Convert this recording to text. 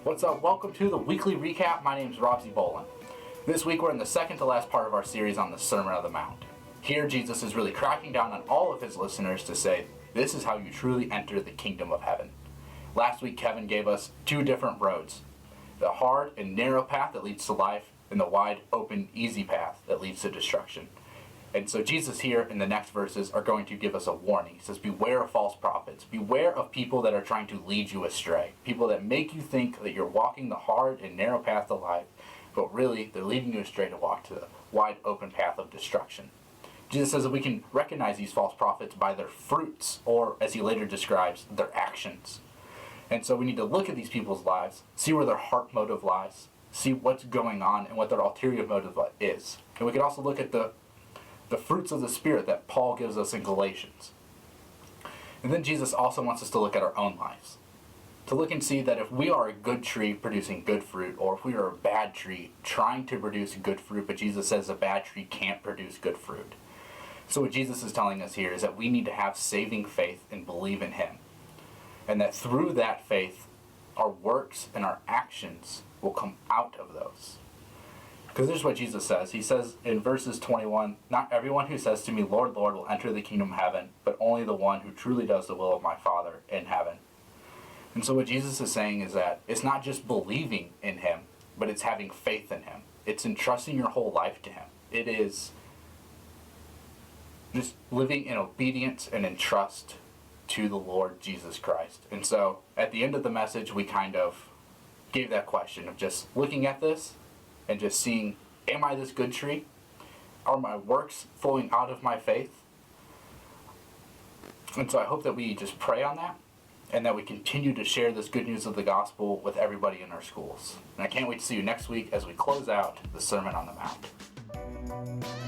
What's up? Welcome to the weekly recap. My name is Robsy Bolin. This week we're in the second to last part of our series on the Sermon on the Mount. Here Jesus is really cracking down on all of his listeners to say, this is how you truly enter the kingdom of heaven. Last week Kevin gave us two different roads. The hard and narrow path that leads to life, and the wide, open, easy path that leads to destruction. And so Jesus here in the next verses are going to give us a warning. He says, beware of false prophets. Beware of people that are trying to lead you astray. People that make you think that you're walking the hard and narrow path to life, but really they're leading you astray to walk to the wide open path of destruction. Jesus says that we can recognize these false prophets by their fruits, or as he later describes, their actions. And so we need to look at these people's lives, see where their heart motive lies, see what's going on and what their ulterior motive is. And we can also look at the fruits of the Spirit that Paul gives us in Galatians. And then Jesus also wants us to look at our own lives. To look and see that if we are a good tree producing good fruit, or if we are a bad tree trying to produce good fruit, but Jesus says a bad tree can't produce good fruit. So what Jesus is telling us here is that we need to have saving faith and believe in him. And that through that faith, our works and our actions will come out of those. Because this is what Jesus says. He says in verses 21, not everyone who says to me, Lord, Lord, will enter the kingdom of heaven, but only the one who truly does the will of my Father in heaven. And so what Jesus is saying is that it's not just believing in him, but it's having faith in him. It's entrusting your whole life to him. It is just living in obedience and in trust to the Lord Jesus Christ. And so at the end of the message, we kind of gave that question of just looking at this and just seeing, am I this good tree? Are my works flowing out of my faith? And so I hope that we just pray on that, and that we continue to share this good news of the gospel with everybody in our schools. And I can't wait to see you next week as we close out the Sermon on the Mount.